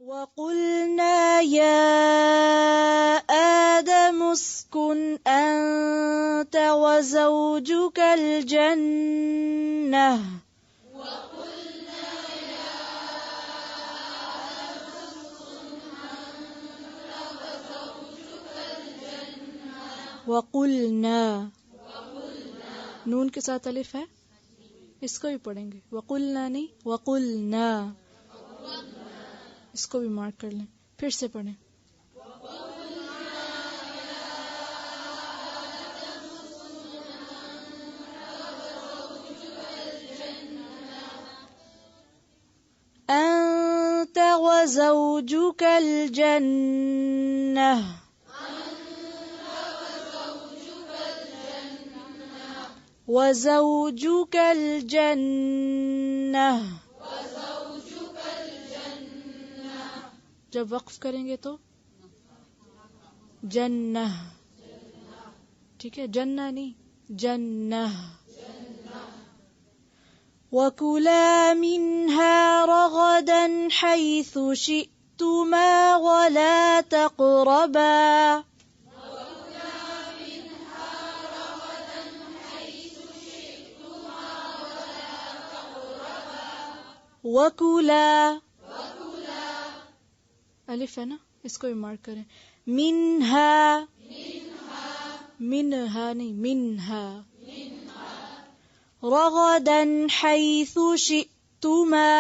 وَقُلْنَا يَا آدَمُ اسْكُنْ أَنْتَ وَزَوْجُكَ الْجَنَّةَ وَقُلْنَا نون کے ساتھ الف ہے، اس کو بھی پڑھیں گے، وَقُلْنَا نہیں، وَقُلْنَا، اس کو بھی مارک کر لیں، پھر سے پڑھیں۔ أنت وزوجك الجنة وزوجك الجنة، جب وقف کریں گے تو جنہ، ٹھیک ہے، جنہ نہیں، جنہ۔ وَكُلَا مِنْهَا رَغَدًا حَيْثُ شِئْتُمَا وَلَا تَقْرَبَا وَكُلَا الف ہے نا، اس کو بھی مارک کریں، منہا، منہا نہیں، منہا، رغدا حیث شئتما،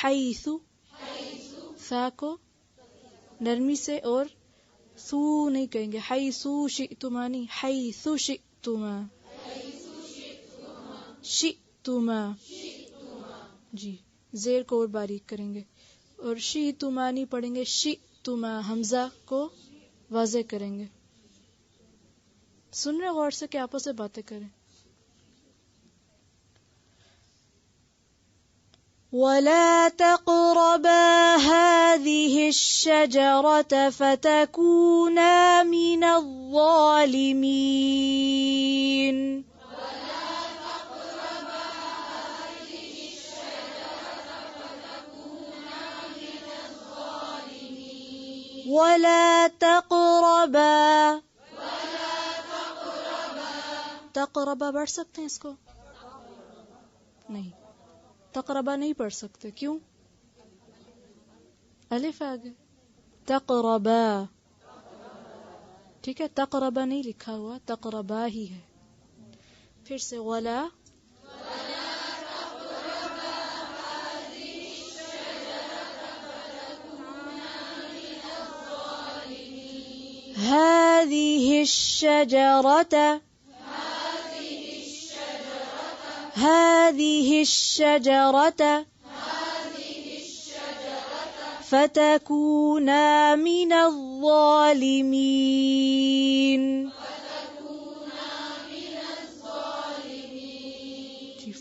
حیث، فا کو نرمی سے اور سو نہیں کہیں گے، حیث شئتما نہیں، حیث شئتما، شئتما، جی زیر کو اور باریک کریں گے، اور شئتما نہیں پڑھیں گے، شئتما، حمزہ کو واضح کریں گے۔ سن رہے غور سے کہ آپس سے باتیں کریں۔ وَلَا تَقْرَبَا هَٰذِهِ الشَّجَرَةَ فَتَكُونَا مِنَ الظَّالِمِينَ وَلَا تَقْرَبَا، تقربا پڑھ سکتے ہیں اس کو؟ نہیں، تقربا نہیں پڑھ سکتے، کیوں؟ الف آگے، تقربا، ٹھیک ہے، تقربا نہیں لکھا ہوا، تقربا ہی ہے۔ پھر سے ولا، هذه الشجرة، هذه الشجرة فتكونا من الظالمين،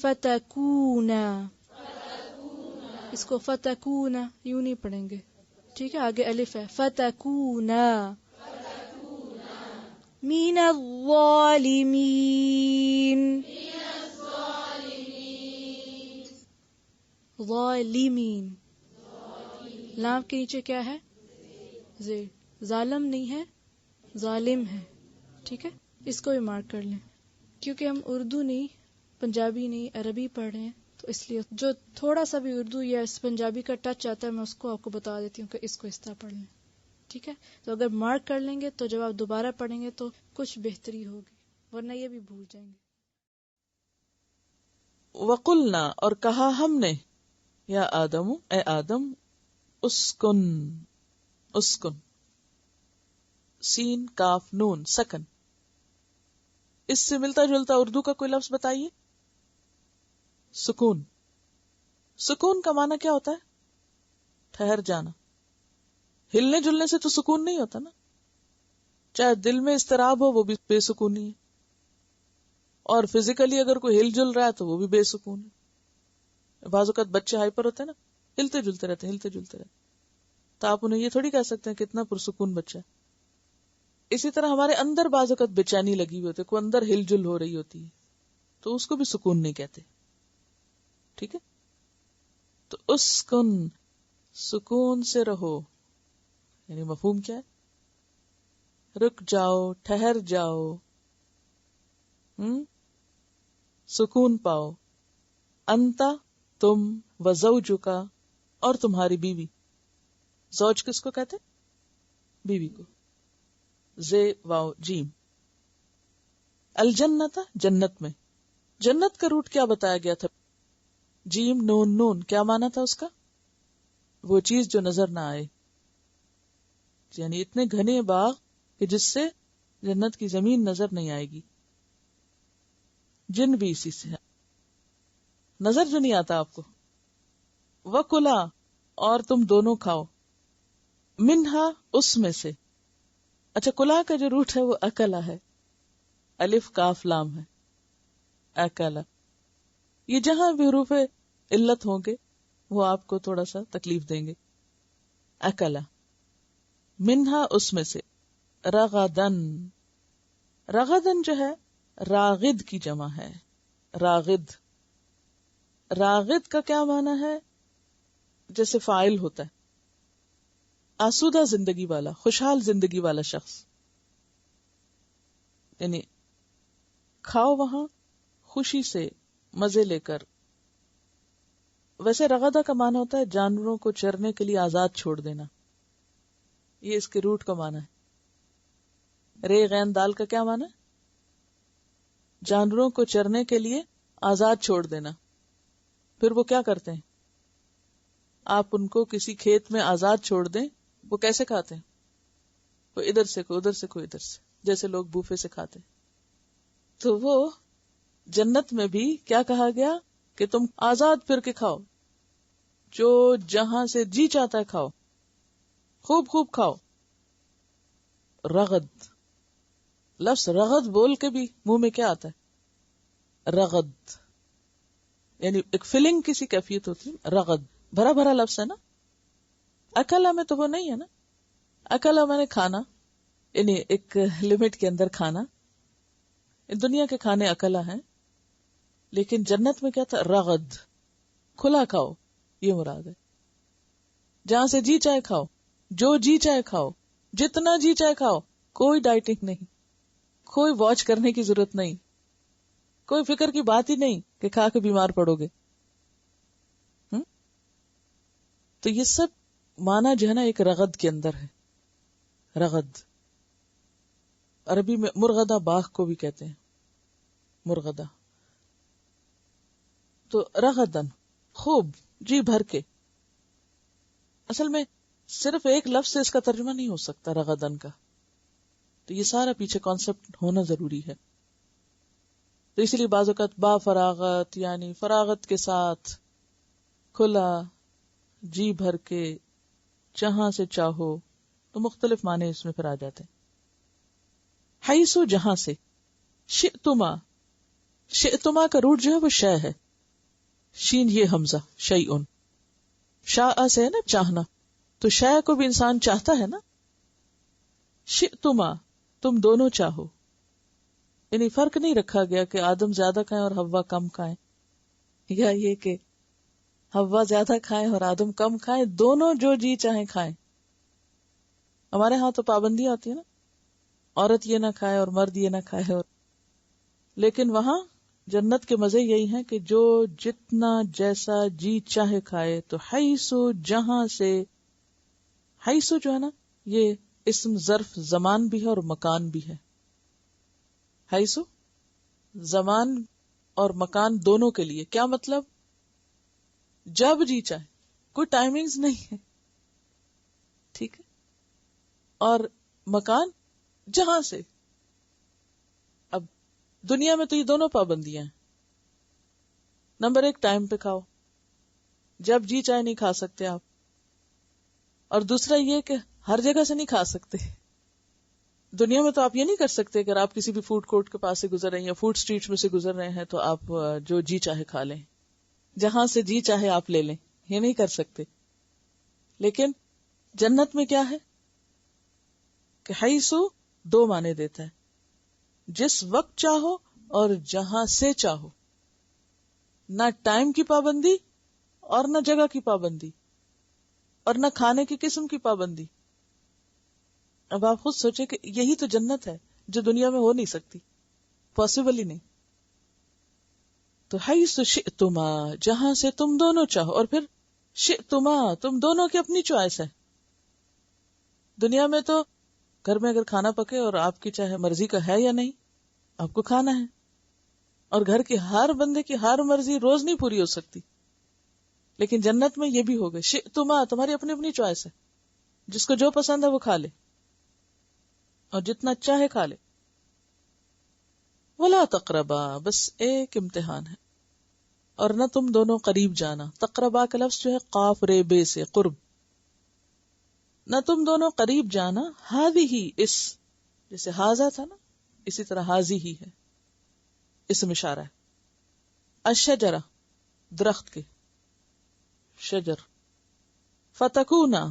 فتكونا، اس کو فتكونا یوں نہیں پڑھیں گے، ٹھیک ہے، آگے الف ہے، فتكونا من الظالمين، ظالمین، لام کے نیچے کیا ہے؟ زیر، ظالم نہیں ہے، ظالم ہے، ٹھیک ہے، اس کو بھی مارک کر لیں، کیونکہ ہم اردو نہیں، پنجابی نہیں، عربی پڑھ رہے ہیں، تو اس لیے جو تھوڑا سا بھی اردو یا پنجابی کا ٹچ آتا ہے میں اس کو آپ کو بتا دیتی ہوں کہ اس کو اس طرح پڑھ لیں، ٹھیک ہے۔ تو اگر مارک کر لیں گے تو جب آپ دوبارہ پڑھیں گے تو کچھ بہتری ہوگی، ورنہ یہ بھی بھول جائیں گے۔ وَقُلْنَا، اور کہا ہم نے، یا آدم، اے آدم، اسکن، اسکن، سین کاف نون سکن، اس سے ملتا جلتا اردو کا کوئی لفظ بتائیے۔ سکون، سکون کا معنی کیا ہوتا ہے؟ ٹھہر جانا۔ ہلنے جلنے سے تو سکون نہیں ہوتا نا، چاہے دل میں اضطراب ہو وہ بھی بے سکونی ہے، اور فزیکلی اگر کوئی ہل جل رہا ہے تو وہ بھی بے سکون ہے۔ بعض اوقات بچے ہائپر ہوتے ہیں نا، ہلتے جلتے رہتے تو آپ انہیں یہ تھوڑی کہہ سکتے ہیں کتنا پرسکون بچہ ہے۔ اسی طرح ہمارے اندر بعض اوقات بے چینی لگی ہوئی ہوتی ہے، کوئی اندر ہل جل ہو رہی ہوتی ہے، تو اس کو بھی سکون نہیں کہتے، ٹھیک ہے۔ اسکن سکون سے رہو، یعنی مفہوم کیا ہے؟ رک جاؤ، ٹھہر جاؤ، سکون پاؤ. انتا تم، وزوجکا اور تمہاری بیوی. زوج کس کو کہتے؟ بیوی کو. زے واو جیم. الجنت جنت میں. جنت کا روٹ کیا بتایا گیا تھا؟ جیم نون نون. کیا مانا تھا اس کا؟ وہ چیز جو نظر نہ آئے، یعنی اتنے گھنے باغ کہ جس سے جنت کی زمین نظر نہیں آئے گی. جن بھی اسی سے ہے، نظر جو نہیں آتا آپ کو. وَکُلَا اور تم دونوں کھاؤ. منہا اس میں سے. اچھا، کلا کا جو روٹ ہے وہ اکلا ہے، الف کاف لام ہے. اکلا. یہ جہاں بھی حروف علت ہوں گے وہ آپ کو تھوڑا سا تکلیف دیں گے. اکلا. منہا اس میں سے. رغدن. رغدن جو ہے راغد کی جمع ہے. راغد. راغد کا کیا معنی ہے؟ جیسے فاعل ہوتا ہے آسودہ زندگی والا، خوشحال زندگی والا شخص. یعنی کھاؤ وہاں خوشی سے، مزے لے کر. ویسے رغدہ کا معنی ہوتا ہے جانوروں کو چرنے کے لیے آزاد چھوڑ دینا، یہ اس کے روٹ کا معنی ہے. رے غین دال کا کیا معنی ہے؟ جانوروں کو چرنے کے لیے آزاد چھوڑ دینا. پھر وہ کیا کرتے ہیں؟ آپ ان کو کسی کھیت میں آزاد چھوڑ دیں، وہ کیسے کھاتے ہیں؟ کوئی ادھر سے، کوئی ادھر سے، کوئی ادھر سے، جیسے لوگ بوفے سے کھاتے ہیں. تو وہ جنت میں بھی کیا کہا گیا کہ تم آزاد پھر کے کھاؤ، جو جہاں سے جی چاہتا ہے کھاؤ، خوب خوب کھاؤ. رغد. لفظ رغد بول کے بھی منہ میں کیا آتا ہے؟ رغد. یعنی ایک فیلنگ، کسی کیفیت ہوتی ہے. رغد بھرا بھرا لفظ ہے نا. اکلا میں تو وہ نہیں ہے نا. اکلا میں نے کھانا، یعنی ایک لمٹ کے اندر کھانا. دنیا کے کھانے اکلا ہیں، لیکن جنت میں کیا تھا؟ رغد. کھلا کھاؤ، یہ مراد ہے. جہاں سے جی چاہے کھاؤ، جو جی چاہے کھاؤ، جتنا جی چاہے کھاؤ. کوئی ڈائٹنگ نہیں، کوئی واچ کرنے کی ضرورت نہیں، کوئی فکر کی بات ہی نہیں کہ کھا کے بیمار پڑو گے. تو یہ سب معنی جو ہے نا ایک رغد کے اندر ہے. رغد عربی میں مرغدہ باغ کو بھی کہتے ہیں، مرغدہ. تو رغدن خوب، جی بھر کے. اصل میں صرف ایک لفظ سے اس کا ترجمہ نہیں ہو سکتا رغدن کا، تو یہ سارا پیچھے کانسیپٹ ہونا ضروری ہے. تو اس لیے بعض اوقات با فراغت، یعنی فراغت کے ساتھ، کھلا، جی بھر کے، جہاں سے چاہو، تو مختلف معنی اس میں پھر آ جاتے ہیں. حیثو جہاں سے. شئتما. شئتما کا روٹ جو ہے وہ شے ہے، شین یہ حمزہ، شیئن. شاء سے ہے نا چاہنا، تو شے کو بھی انسان چاہتا ہے نا. شئتما تم دونوں چاہو، یعنی فرق نہیں رکھا گیا کہ آدم زیادہ کھائیں اور حوا کم کھائیں، یا یہ کہ حوا زیادہ کھائیں اور آدم کم کھائیں. دونوں جو جی چاہیں کھائیں. ہمارے ہاں تو پابندیاں ہوتی ہے نا، عورت یہ نہ کھائے اور مرد یہ نہ کھائے. اور لیکن وہاں جنت کے مزے یہی ہیں کہ جو جتنا جیسا جی چاہے کھائے. تو حیثو جہاں سے. حیثو جو ہے نا یہ اسم ظرف زمان بھی ہے اور مکان بھی ہے. حیثو زمان اور مکان دونوں کے لیے. کیا مطلب؟ جب جی چاہے، کوئی ٹائمنگز نہیں ہے، ٹھیک ہے. اور مکان جہاں سے. اب دنیا میں تو یہ دونوں پابندیاں ہیں. نمبر 1 ٹائم پہ کھاؤ، جب جی چاہے نہیں کھا سکتے آپ. اور دوسرا یہ کہ ہر جگہ سے نہیں کھا سکتے. دنیا میں تو آپ یہ نہیں کر سکتے اگر آپ کسی بھی فوڈ کورٹ کے پاس سے گزر رہے ہیں یا فوڈ اسٹریٹ میں سے گزر رہے ہیں تو آپ جو جی چاہے کھا لیں، جہاں سے جی چاہے آپ لے لیں، یہ نہیں کر سکتے. لیکن جنت میں کیا ہے کہ حیثو 2 معنی دیتا ہے، جس وقت چاہو اور جہاں سے چاہو. نہ ٹائم کی پابندی اور نہ جگہ کی پابندی اور نہ کھانے کی قسم کی پابندی. اب آپ خود سوچیں کہ یہی تو جنت ہے جو دنیا میں ہو نہیں سکتی، پاسبل ہی نہیں. تو حیث شئتما، جہاں سے تم دونوں چاہو، اور پھر شئتما، تم دونوں کی اپنی چوائس ہے. دنیا میں تو گھر میں اگر کھانا پکے اور آپ کی چاہے مرضی کا ہے یا نہیں، آپ کو کھانا ہے. اور گھر کی ہر بندے کی ہر مرضی روز نہیں پوری ہو سکتی. لیکن جنت میں یہ بھی ہوگا، شئتما، تمہاری اپنی اپنی چوائس ہے. جس کو جو پسند ہے وہ کھا لے اور جتنا چاہے کھا لے. ولا تقربا، بس ایک امتحان ہے، اور نہ تم دونوں قریب جانا. تقربا کا لفظ جو ہے قاف رے بے سے، قرب. نہ تم دونوں قریب جانا، ہاذی ہی، اس، جیسے ہاذا تھا نا، اسی طرح ہاذی ہی ہے، اسم اشارہ ہے. الشجرہ، درخت کے، شجر. فتکونا،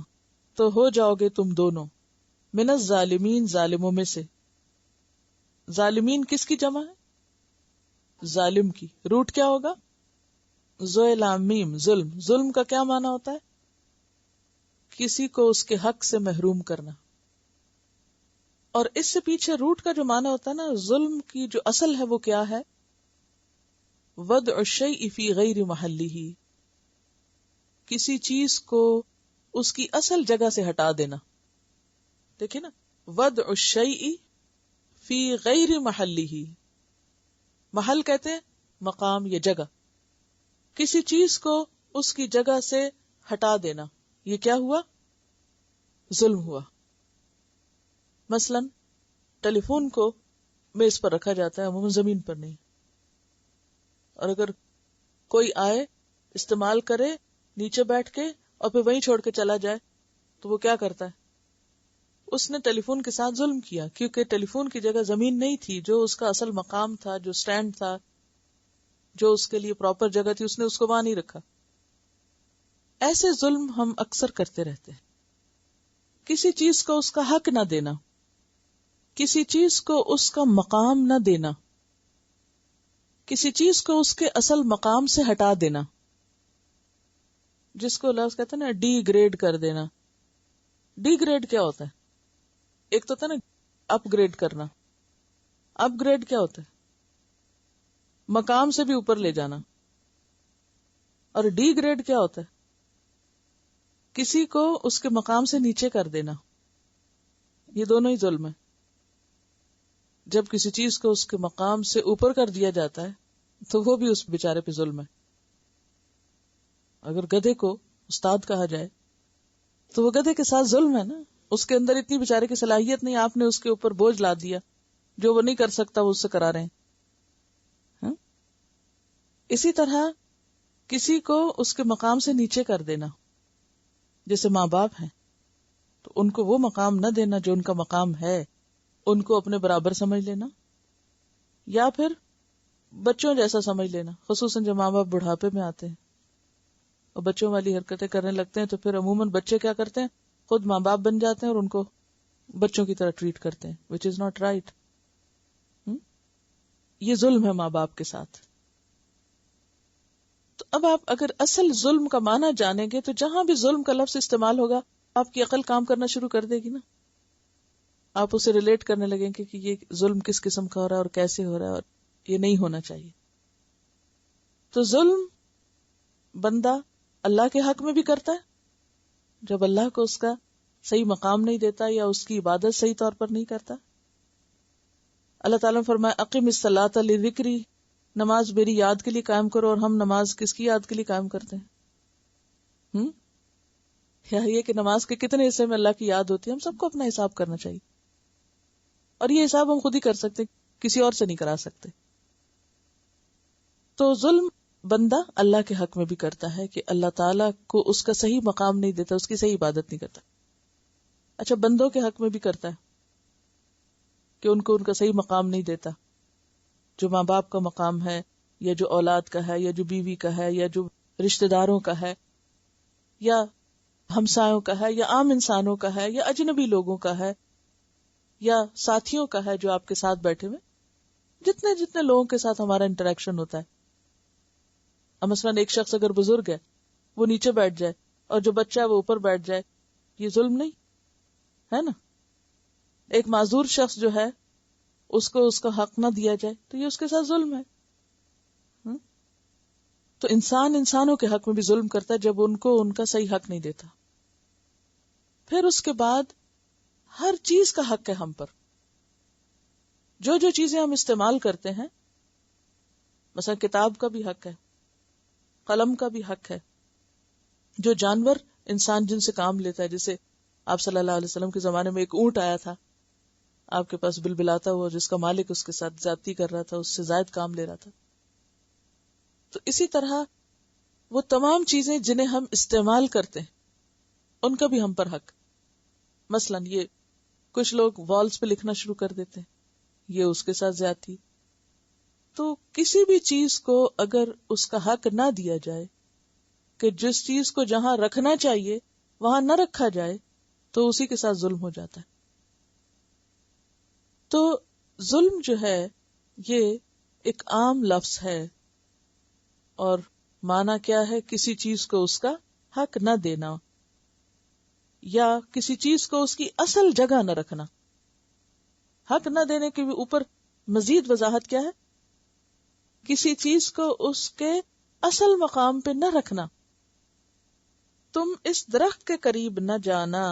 تو ہو جاؤ گے تم دونوں، من الظالمین، ظالموں میں سے. ظالمین کس کی جمع ہے؟ ظالم کی. روٹ کیا ہوگا؟ ذو لام میم، ظلم. ظلم کا کیا معنی ہوتا ہے؟ کسی کو اس کے حق سے محروم کرنا. اور اس سے پیچھے روٹ کا جو معنی ہوتا ہے نا، ظلم کی جو اصل ہے وہ کیا ہے؟ وضع الشیء فی غیر محلہ، کسی چیز کو اس کی اصل جگہ سے ہٹا دینا. دیکھیں نا، وضع الشیء فی غیر محلہ، محل کہتے ہیں مقام یا جگہ. کسی چیز کو اس کی جگہ سے ہٹا دینا، یہ کیا ہوا؟ ظلم ہوا. مثلا ٹیلی فون کو میز پر رکھا جاتا ہے، عموماً زمین پر نہیں. اور اگر کوئی آئے استعمال کرے نیچے بیٹھ کے اور پھر وہیں چھوڑ کے چلا جائے تو وہ کیا کرتا ہے؟ اس نے ٹیلی فون کے ساتھ ظلم کیا، کیونکہ ٹیلی فون کی جگہ زمین نہیں تھی، جو اس کا اصل مقام تھا، جو سٹینڈ تھا، جو اس کے لیے پراپر جگہ تھی، اس نے اس کو وہاں نہیں رکھا. ایسے ظلم ہم اکثر کرتے رہتے ہیں. کسی چیز کو اس کا حق نہ دینا، کسی چیز کو اس کا مقام نہ دینا، کسی چیز کو اس کے اصل مقام سے ہٹا دینا، جس کو لفظ کہتے ہیں نا ڈی گریڈ کر دینا. ڈی گریڈ کیا ہوتا ہے؟ ایک تو ہوتا ہے نا اپ گریڈ کرنا. اپ گریڈ کیا ہوتا ہے؟ مقام سے بھی اوپر لے جانا. اور ڈی گریڈ کیا ہوتا ہے؟ کسی کو اس کے مقام سے نیچے کر دینا. یہ دونوں ہی ظلم ہے. جب کسی چیز کو اس کے مقام سے اوپر کر دیا جاتا ہے تو وہ بھی اس بیچارے پہ ظلم ہے. اگر گدھے کو استاد کہا جائے تو وہ گدھے کے ساتھ ظلم ہے نا. اس کے اندر اتنی بیچارے کی صلاحیت نہیں، آپ نے اس کے اوپر بوجھ لا دیا، جو وہ نہیں کر سکتا وہ اس سے کرا رہے ہیں. اسی طرح کسی کو اس کے مقام سے نیچے کر دینا، جیسے ماں باپ ہیں تو ان کو وہ مقام نہ دینا جو ان کا مقام ہے، ان کو اپنے برابر سمجھ لینا، یا پھر بچوں جیسا سمجھ لینا. خصوصاً جب ماں باپ بڑھاپے میں آتے ہیں اور بچوں والی حرکتیں کرنے لگتے ہیں تو پھر عموماً بچے کیا کرتے ہیں؟ خود ماں باپ بن جاتے ہیں اور ان کو بچوں کی طرح ٹریٹ کرتے ہیں، which is not right. یہ ظلم ہے ماں باپ کے ساتھ. تو اب آپ اگر اصل ظلم کا معنی جانیں گے تو جہاں بھی ظلم کا لفظ استعمال ہوگا آپ کی عقل کام کرنا شروع کر دے گی نا. آپ اسے ریلیٹ کرنے لگیں کہ یہ ظلم کس قسم کا ہو رہا ہے اور کیسے ہو رہا ہے اور یہ نہیں ہونا چاہیے. تو ظلم بندہ اللہ کے حق میں بھی کرتا ہے جب اللہ کو اس کا صحیح مقام نہیں دیتا یا اس کی عبادت صحیح طور پر نہیں کرتا. اللہ تعالیٰ نے فرمایا اقم الصلاۃ لذکری، نماز میری یاد کے لیے قائم کرو. اور ہم نماز کس کی یاد کے لیے قائم کرتے ہیں؟ یہ کہ نماز کے کتنے حصے میں اللہ کی یاد ہوتی ہے. ہم سب کو اپنا حساب کرنا چاہیے، اور یہ حساب ہم خود ہی کر سکتے، کسی اور سے نہیں کرا سکتے. تو ظلم بندہ اللہ کے حق میں بھی کرتا ہے کہ اللہ تعالیٰ کو اس کا صحیح مقام نہیں دیتا، اس کی صحیح عبادت نہیں کرتا. اچھا، بندوں کے حق میں بھی کرتا ہے کہ ان کو ان کا صحیح مقام نہیں دیتا، جو ماں باپ کا مقام ہے یا جو اولاد کا ہے یا جو بیوی کا ہے یا جو رشتہ داروں کا ہے یا ہمسایوں کا ہے یا عام انسانوں کا ہے یا اجنبی لوگوں کا ہے یا ساتھیوں کا ہے جو آپ کے ساتھ بیٹھے ہوئے، جتنے لوگوں کے ساتھ ہمارا انٹریکشن ہوتا ہے. اب مثلاً ایک شخص اگر بزرگ ہے وہ نیچے بیٹھ جائے اور جو بچہ ہے وہ اوپر بیٹھ جائے، یہ ظلم نہیں ہے نا؟ ایک معذور شخص جو ہے اس کو اس کا حق نہ دیا جائے تو یہ اس کے ساتھ ظلم ہے. تو انسان انسانوں کے حق میں بھی ظلم کرتا ہے جب ان کو ان کا صحیح حق نہیں دیتا. پھر اس کے بعد ہر چیز کا حق ہے ہم پر. جو جو چیزیں ہم استعمال کرتے ہیں، مثلا کتاب کا بھی حق ہے، قلم کا بھی حق ہے. جو جانور انسان جن سے کام لیتا ہے، جیسے آپ صلی اللہ علیہ وسلم کے زمانے میں ایک اونٹ آیا تھا آپ کے پاس بلبلاتا ہوا، جس کا مالک اس کے ساتھ زیادتی کر رہا تھا، اس سے زائد کام لے رہا تھا. تو اسی طرح وہ تمام چیزیں جنہیں ہم استعمال کرتے ہیں ان کا بھی ہم پر حق. مثلا یہ کچھ لوگ والز پہ لکھنا شروع کر دیتے ہیں، یہ اس کے ساتھ زیادتی. تو کسی بھی چیز کو اگر اس کا حق نہ دیا جائے کہ جس چیز کو جہاں رکھنا چاہیے وہاں نہ رکھا جائے تو اسی کے ساتھ ظلم ہو جاتا ہے. تو ظلم جو ہے یہ ایک عام لفظ ہے اور معنی کیا ہے؟ کسی چیز کو اس کا حق نہ دینا یا کسی چیز کو اس کی اصل جگہ نہ رکھنا. حق نہ دینے کے بھی اوپر مزید وضاحت کیا ہے؟ کسی چیز کو اس کے اصل مقام پہ نہ رکھنا. تم اس درخت کے قریب نہ جانا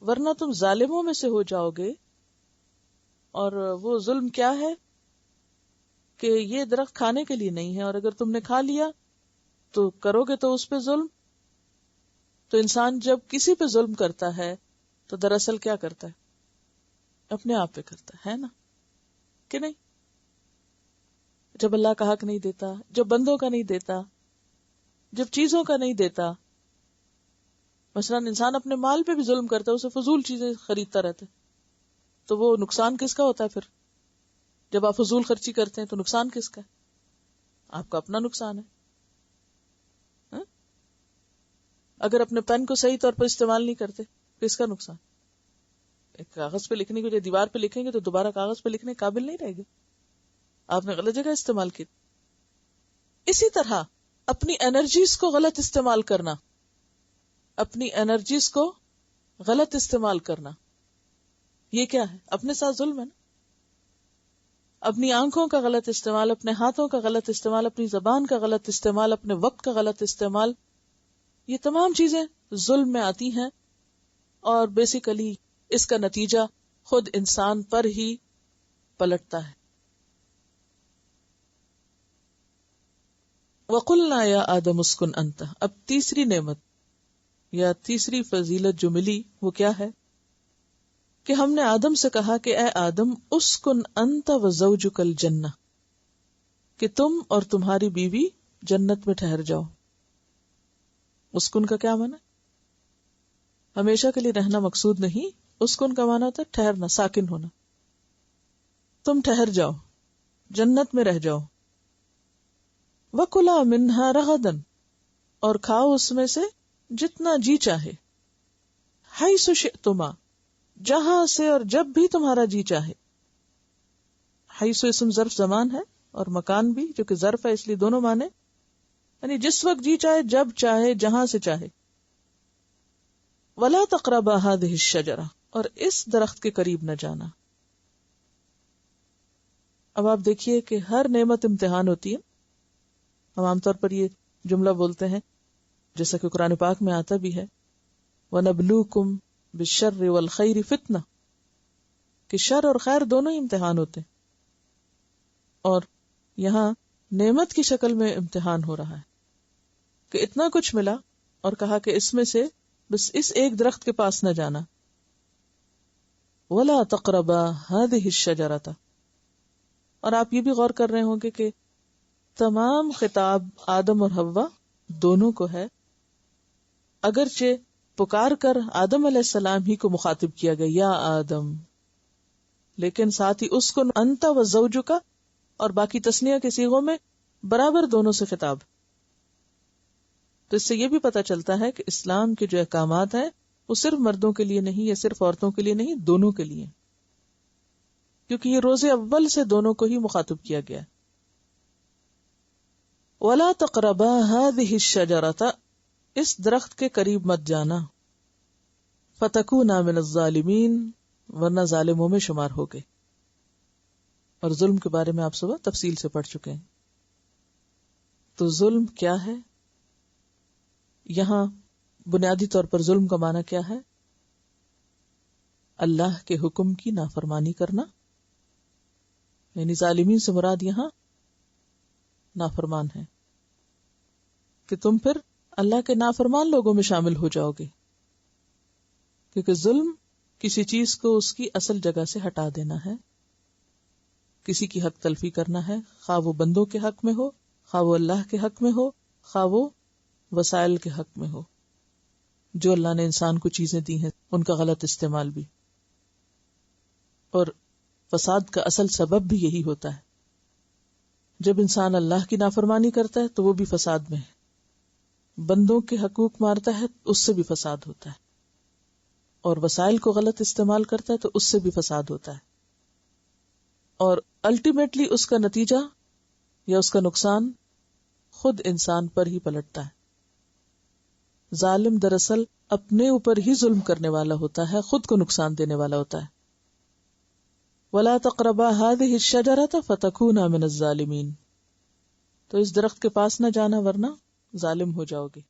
ورنہ تم ظالموں میں سے ہو جاؤ گے. اور وہ ظلم کیا ہے کہ یہ درخت کھانے کے لیے نہیں ہے، اور اگر تم نے کھا لیا تو کرو گے تو اس پہ ظلم. تو انسان جب کسی پہ ظلم کرتا ہے تو دراصل کیا کرتا ہے؟ اپنے آپ پہ کرتا ہے نا کہ نہیں؟ جب اللہ کا حق نہیں دیتا، جب بندوں کا نہیں دیتا، جب چیزوں کا نہیں دیتا. مثلا انسان اپنے مال پہ بھی ظلم کرتا ہے، اسے فضول چیزیں خریدتا رہتا ہے، تو وہ نقصان کس کا ہوتا ہے؟ پھر جب آپ فضول خرچی کرتے ہیں تو نقصان کس کا ہے؟ آپ کا اپنا نقصان ہے. اگر اپنے پین کو صحیح طور پر استعمال نہیں کرتے کس کا نقصان؟ ایک کاغذ پہ لکھنے کو جو دیوار پہ لکھیں گے تو دوبارہ کاغذ پہ لکھنے قابل نہیں رہے گا، آپ نے غلط جگہ استعمال کی. اسی طرح اپنی انرجیز کو غلط استعمال کرنا، اپنی انرجیز کو غلط استعمال کرنا یہ کیا ہے؟ اپنے ساتھ ظلم ہے نا. اپنی آنکھوں کا غلط استعمال، اپنے ہاتھوں کا غلط استعمال، اپنی زبان کا غلط استعمال، اپنے وقت کا غلط استعمال، یہ تمام چیزیں ظلم میں آتی ہیں. اور بیسیکلی اس کا نتیجہ خود انسان پر ہی پلٹتا ہے. وَقُلْنَا يَا آدَمُ اسْكُنْ أَنْتَ. اب تیسری نعمت یا تیسری فضیلت جو ملی وہ کیا ہے کہ ہم نے آدم سے کہا کہ اے آدم اسکن انت وزوجک الجنہ، کہ تم اور تمہاری بیوی جنت میں ٹھہر جاؤ. اسکن کا کیا معنی؟ ہمیشہ کے لیے رہنا مقصود نہیں. اسکن کا معنی ہوتا ہے ٹھہرنا، ساکن ہونا. تم ٹھہر جاؤ، جنت میں رہ جاؤ. وَكُلَا مِنْهَا رَغَدًا، اور کھاؤ اس میں سے جتنا جی چاہے. حَيْثُ شِئْتُمَا، جہاں سے اور جب بھی تمہارا جی چاہے. حیث اسم ظرف زمان ہے اور مکان بھی، جو کہ ظرف ہے اس لیے دونوں مانے، یعنی جس وقت جی چاہے، جب چاہے، جہاں سے چاہے. وَلَا تَقْرَبَا هَٰذِهِ الشَّجَرَةَ، اور اس درخت کے قریب نہ جانا. اب آپ دیکھیے کہ ہر نعمت امتحان ہوتی ہے. ہم عام طور پر یہ جملہ بولتے ہیں جیسا کہ قرآن پاک میں آتا بھی ہے، وَنَبْلُوكُمْ بِالشَّرِّ وَالْخَيْرِ فِتْنَةً، کہ شر اور خیر دونوں ہی امتحان ہوتے ہیں. اور یہاں نعمت کی شکل میں امتحان ہو رہا ہے کہ اتنا کچھ ملا اور کہا کہ اس میں سے بس اس ایک درخت کے پاس نہ جانا. وَلَا تَقْرَبَا هَٰذِهِ الشَّجَرَةَ. اور آپ یہ بھی غور کر رہے ہوں گے کہ تمام خطاب آدم اور حوا دونوں کو ہے، اگرچہ پکار کر آدم علیہ السلام ہی کو مخاطب کیا گیا یا آدم، لیکن ساتھ ہی اس کو انت و زوجک اور باقی تسنیہ کے صیغوں میں برابر دونوں سے خطاب. تو اس سے یہ بھی پتہ چلتا ہے کہ اسلام کے جو احکامات ہیں وہ صرف مردوں کے لیے نہیں یا صرف عورتوں کے لیے نہیں، دونوں کے لیے، کیونکہ یہ روز اول سے دونوں کو ہی مخاطب کیا گیا ہے. وَلَا تَقْرَبَا هَذِهِ الشَّجَرَةَ، اس درخت کے قریب مت جانا، فَتَكُونَا مِنَ الظَّالِمِينَ، ورنہ ظالموں میں شمار ہو گئے. اور ظلم کے بارے میں آپ صبح تفصیل سے پڑھ چکے ہیں. تو ظلم کیا ہے؟ یہاں بنیادی طور پر ظلم کا معنی کیا ہے؟ اللہ کے حکم کی نافرمانی کرنا، یعنی ظالمین سے مراد یہاں نافرمان ہے، کہ تم پھر اللہ کے نافرمان لوگوں میں شامل ہو جاؤ گے. کیونکہ ظلم کسی چیز کو اس کی اصل جگہ سے ہٹا دینا ہے، کسی کی حق تلفی کرنا ہے، خواہ وہ بندوں کے حق میں ہو، خواہ وہ اللہ کے حق میں ہو، خواہ وہ وسائل کے حق میں ہو. جو اللہ نے انسان کو چیزیں دی ہیں ان کا غلط استعمال بھی. اور فساد کا اصل سبب بھی یہی ہوتا ہے. جب انسان اللہ کی نافرمانی کرتا ہے تو وہ بھی فساد میں ہے، بندوں کے حقوق مارتا ہے اس سے بھی فساد ہوتا ہے، اور وسائل کو غلط استعمال کرتا ہے تو اس سے بھی فساد ہوتا ہے. اور الٹیمیٹلی اس کا نتیجہ یا اس کا نقصان خود انسان پر ہی پلٹتا ہے. ظالم دراصل اپنے اوپر ہی ظلم کرنے والا ہوتا ہے، خود کو نقصان دینے والا ہوتا ہے. وَلَا تَقْرَبَا هَذِهِ الشَّجَرَةَ فَتَكُونَا مِنَ الظَّالِمِينَ، تو اس درخت کے پاس نہ جانا ورنہ ظالم ہو جاؤ گے.